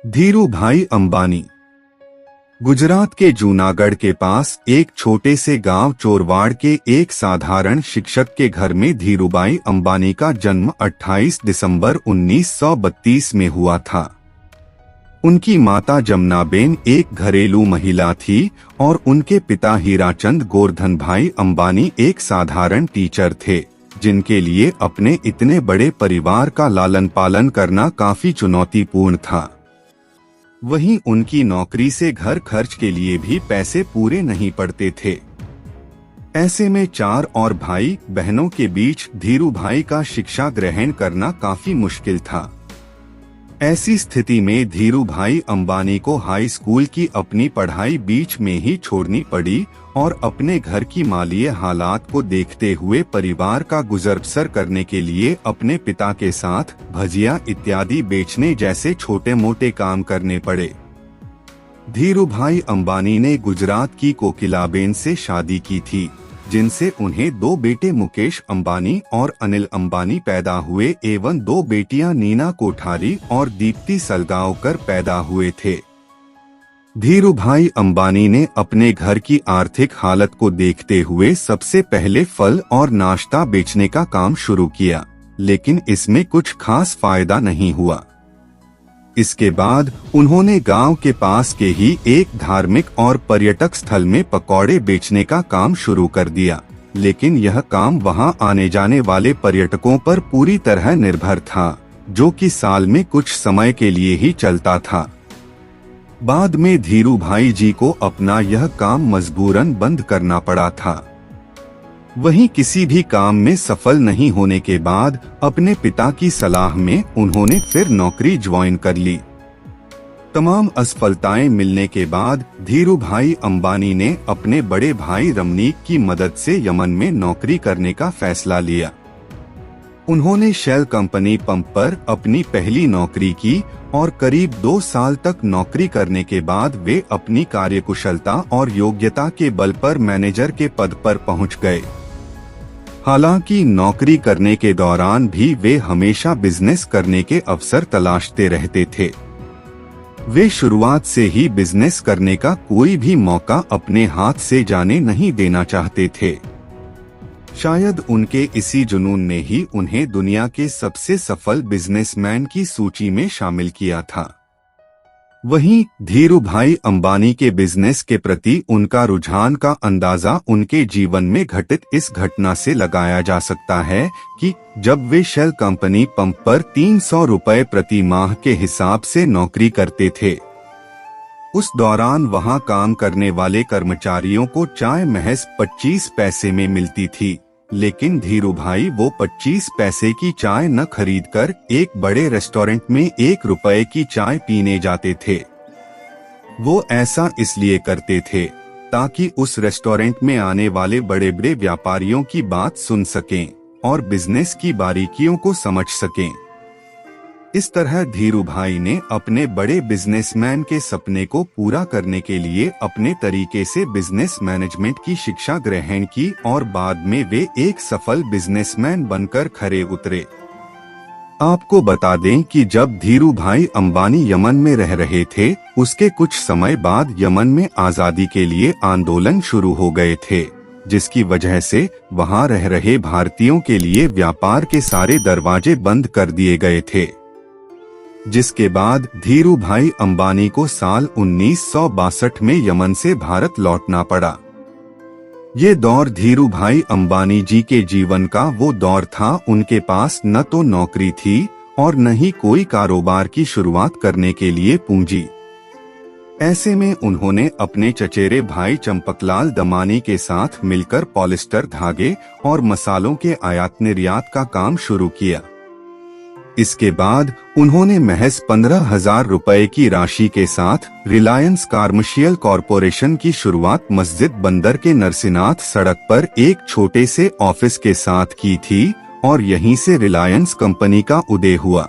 धीरू भाई अंबानी। गुजरात के जूनागढ़ के पास एक छोटे से गांव चोरवाड़ के एक साधारण शिक्षक के घर में धीरूभाई अंबानी का जन्म 28 दिसंबर 1932 में हुआ था। उनकी माता जमुनाबेन एक घरेलू महिला थी और उनके पिता हीराचंद गोवर्धन भाई अंबानी एक साधारण टीचर थे, जिनके लिए अपने इतने बड़े परिवार का लालन पालन करना काफी चुनौतीपूर्ण था। वहीं उनकी नौकरी से घर खर्च के लिए भी पैसे पूरे नहीं पड़ते थे। ऐसे में 4 और भाई बहनों के बीच धीरूभाई का शिक्षा ग्रहण करना काफी मुश्किल था। ऐसी स्थिति में धीरूभाई अंबानी को हाई स्कूल की अपनी पढ़ाई बीच में ही छोड़नी पड़ी और अपने घर की मालीय हालात को देखते हुए परिवार का गुजर बसर करने के लिए अपने पिता के साथ भजिया इत्यादि बेचने जैसे छोटे मोटे काम करने पड़े। धीरूभाई अंबानी ने गुजरात की कोकिलाबेन से शादी की थी, जिनसे उन्हें 2 बेटे मुकेश अंबानी और अनिल अंबानी पैदा हुए एवं 2 बेटियां नीना कोठारी और दीप्ति सलगांवकर पैदा हुए थे। धीरूभाई अंबानी ने अपने घर की आर्थिक हालत को देखते हुए सबसे पहले फल और नाश्ता बेचने का काम शुरू किया, लेकिन इसमें कुछ खास फायदा नहीं हुआ। इसके बाद उन्होंने गांव के पास के ही एक धार्मिक और पर्यटक स्थल में पकौड़े बेचने का काम शुरू कर दिया, लेकिन यह काम वहां आने जाने वाले पर्यटकों पर पूरी तरह निर्भर था, जो कि साल में कुछ समय के लिए ही चलता था। बाद में धीरूभाई जी को अपना यह काम मजबूरन बंद करना पड़ा था। वहीं किसी भी काम में सफल नहीं होने के बाद अपने पिता की सलाह में उन्होंने फिर नौकरी ज्वाइन कर ली। तमाम असफलताएं मिलने के बाद धीरूभाई अंबानी ने अपने बड़े भाई रमनीक की मदद से यमन में नौकरी करने का फैसला लिया। उन्होंने शेल कंपनी पंप पर अपनी पहली नौकरी की और करीब 2 साल तक नौकरी करने के बाद वे अपनी कार्यकुशलता और योग्यता के बल पर मैनेजर के पद पर पहुंच गए। हालांकि नौकरी करने के दौरान भी वे हमेशा बिजनेस करने के अवसर तलाशते रहते थे। वे शुरुआत से ही बिजनेस करने का कोई भी मौका अपने हाथ से जाने नहीं देना चाहते थे। शायद उनके इसी जुनून ने ही उन्हें दुनिया के सबसे सफल बिजनेसमैन की सूची में शामिल किया था। वहीं धीरूभाई अंबानी के बिजनेस के प्रति उनका रुझान का अंदाजा उनके जीवन में घटित इस घटना से लगाया जा सकता है कि जब वे शेल कंपनी पंप पर 300 रुपए प्रति माह के हिसाब से नौकरी करते थे। उस दौरान वहां काम करने वाले कर्मचारियों को चाय महज 25 पैसे में मिलती थी, लेकिन धीरूभाई वो 25 पैसे की चाय न खरीदकर एक बड़े रेस्टोरेंट में 1 रुपए की चाय पीने जाते थे। वो ऐसा इसलिए करते थे ताकि उस रेस्टोरेंट में आने वाले बड़े बड़े व्यापारियों की बात सुन सकें और बिजनेस की बारीकियों को समझ सकें। इस तरह धीरूभाई ने अपने बड़े बिजनेसमैन के सपने को पूरा करने के लिए अपने तरीके से बिजनेस मैनेजमेंट की शिक्षा ग्रहण की और बाद में वे एक सफल बिजनेसमैन बनकर खरे उतरे। आपको बता दें कि जब धीरूभाई अंबानी यमन में रह रहे थे, उसके कुछ समय बाद यमन में आजादी के लिए आंदोलन शुरू हो गए थे, जिसकी वजह से वहां रह रहे भारतीयों के लिए व्यापार के सारे दरवाजे बंद कर दिए गए थे। जिसके बाद धीरूभाई अंबानी को साल 1962 में यमन से भारत लौटना पड़ा। ये दौर धीरूभाई अंबानी जी के जीवन का वो दौर था, उनके पास न तो नौकरी थी और न ही कोई कारोबार की शुरुआत करने के लिए पूंजी। ऐसे में उन्होंने अपने चचेरे भाई चंपकलाल दमानी के साथ मिलकर पॉलिस्टर धागे और मसालों के आयात निर्यात का काम शुरू किया। इसके बाद उन्होंने महज 15,000 रुपए की राशि के साथ रिलायंस कमर्शियल कॉरपोरेशन की शुरुआत मस्जिद बंदर के नरसिनाथ सड़क पर एक छोटे से ऑफिस के साथ की थी और यहीं से रिलायंस कंपनी का उदय हुआ।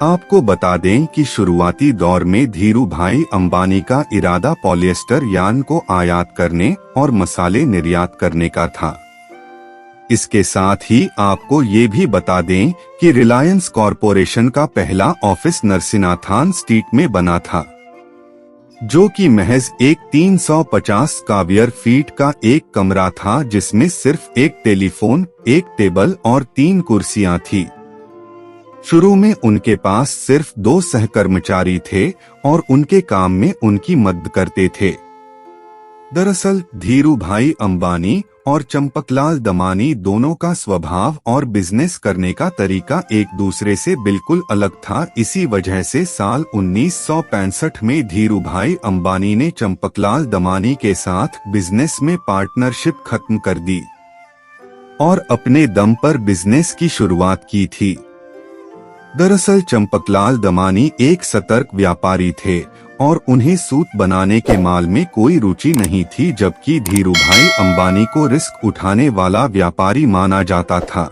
आपको बता दें कि शुरुआती दौर में धीरूभाई अंबानी का इरादा पॉलिएस्टर यार्न को आयात करने और मसाले निर्यात करने का था। इसके साथ ही आपको ये भी बता दें कि रिलायंस कॉरपोरेशन का पहला ऑफिस नरसिनाथान स्ट्रीट में बना था, जो कि महज एक 350 स्क्वायर फीट का एक कमरा था, जिसमें सिर्फ एक टेलीफोन, एक टेबल और 3 कुर्सियां थी। शुरू में उनके पास सिर्फ 2 सहकर्मचारी थे और उनके काम में उनकी मदद करते थे। दरअसल धीरू भाई अंबानी और चंपकलाल दमानी दोनों का स्वभाव और बिजनेस करने का तरीका एक दूसरे से बिल्कुल अलग था। इसी वजह से साल 1965 में धीरू भाई अंबानी ने चंपकलाल दमानी के साथ बिजनेस में पार्टनरशिप खत्म कर दी और अपने दम पर बिजनेस की शुरुआत की थी। दरअसल चंपकलाल दमानी एक सतर्क व्यापारी थे और उन्हें सूत बनाने के माल में कोई रुचि नहीं थी, जबकि धीरू भाई अंबानी को रिस्क उठाने वाला व्यापारी माना जाता था।